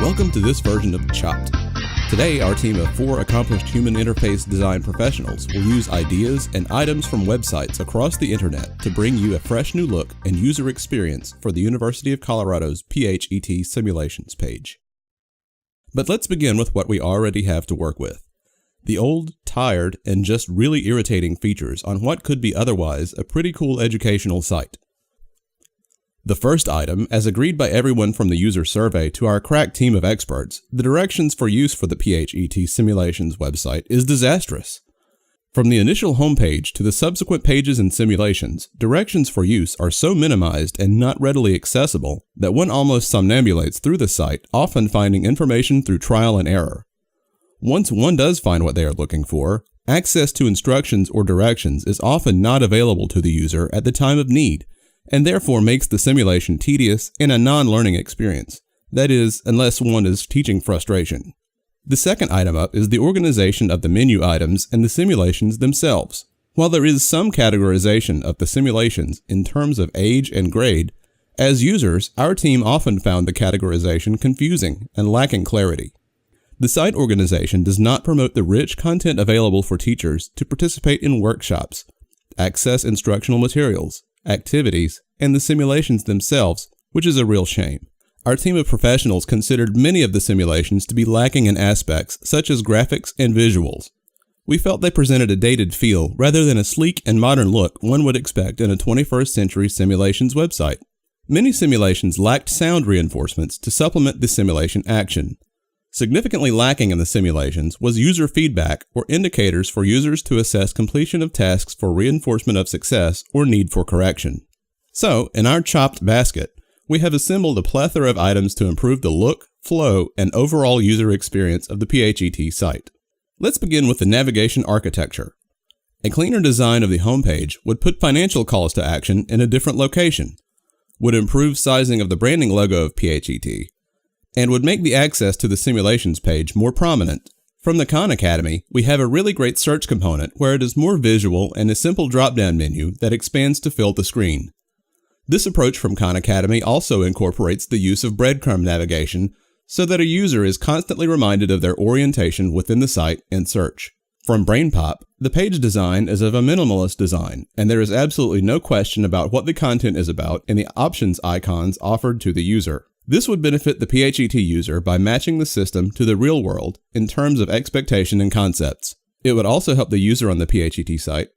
Welcome to this version of Chopped. Today, our team of 4 accomplished human interface design professionals will use ideas and items from websites across the internet to bring you a fresh new look and user experience for the University of Colorado's PhET simulations page. But let's begin with what we already have to work with. The old, tired, and just really irritating features on what could be otherwise a pretty cool educational site. The first item, as agreed by everyone from the user survey to our crack team of experts, the directions for use for the PhET simulations website is disastrous. From the initial homepage to the subsequent pages and simulations, directions for use are so minimized and not readily accessible that one almost somnambulates through the site, often finding information through trial and error. Once one does find what they are looking for, access to instructions or directions is often not available to the user at the time of need, and therefore makes the simulation tedious and a non-learning experience. That is, unless one is teaching frustration. The second item up is the organization of the menu items and the simulations themselves. While there is some categorization of the simulations in terms of age and grade, as users, our team often found the categorization confusing and lacking clarity. The site organization does not promote the rich content available for teachers to participate in workshops, access instructional materials, activities, and the simulations themselves, which is a real shame. Our team of professionals considered many of the simulations to be lacking in aspects such as graphics and visuals. We felt they presented a dated feel rather than a sleek and modern look one would expect in a 21st century simulations website. Many simulations lacked sound reinforcements to supplement the simulation action. Significantly lacking in the simulations was user feedback or indicators for users to assess completion of tasks for reinforcement of success or need for correction. So, in our chopped basket, we have assembled a plethora of items to improve the look, flow, and overall user experience of the PhET site. Let's begin with the navigation architecture. A cleaner design of the homepage would put financial calls to action in a different location, would improve sizing of the branding logo of PhET, and would make the access to the simulations page more prominent. From the Khan Academy, we have a really great search component where it is more visual and a simple drop-down menu that expands to fill the screen. This approach from Khan Academy also incorporates the use of breadcrumb navigation so that a user is constantly reminded of their orientation within the site and search. From BrainPop, the page design is of a minimalist design, and there is absolutely no question about what the content is about in the options icons offered to the user. This would benefit the PhET user by matching the system to the real world in terms of expectation and concepts. It would also help the user on the PhET site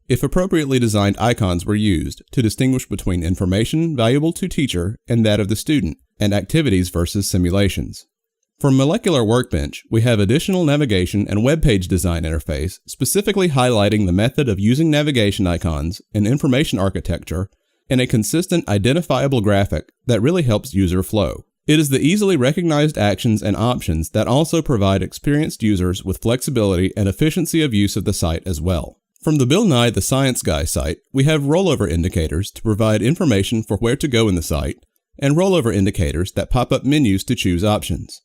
if appropriately designed icons were used to distinguish between information valuable to teacher and that of the student, and activities versus simulations. For Molecular Workbench, we have additional navigation and web page design interface specifically highlighting the method of using navigation icons and information architecture and a consistent identifiable graphic that really helps user flow. It is the easily recognized actions and options that also provide experienced users with flexibility and efficiency of use of the site as well. From the Bill Nye the Science Guy site, we have rollover indicators to provide information for where to go in the site, and rollover indicators that pop up menus to choose options.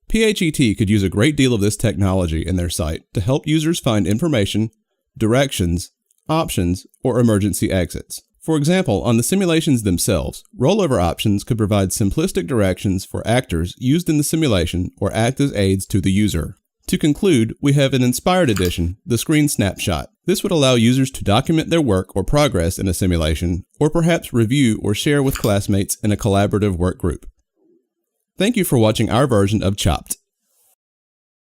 PhET could use a great deal of this technology in their site to help users find information, directions, options, or emergency exits. For example, on the simulations themselves, rollover options could provide simplistic directions for actors used in the simulation or act as aids to the user. To conclude, we have an inspired edition, the screen snapshot. This would allow users to document their work or progress in a simulation, or perhaps review or share with classmates in a collaborative work group. Thank you for watching our version of Chopped.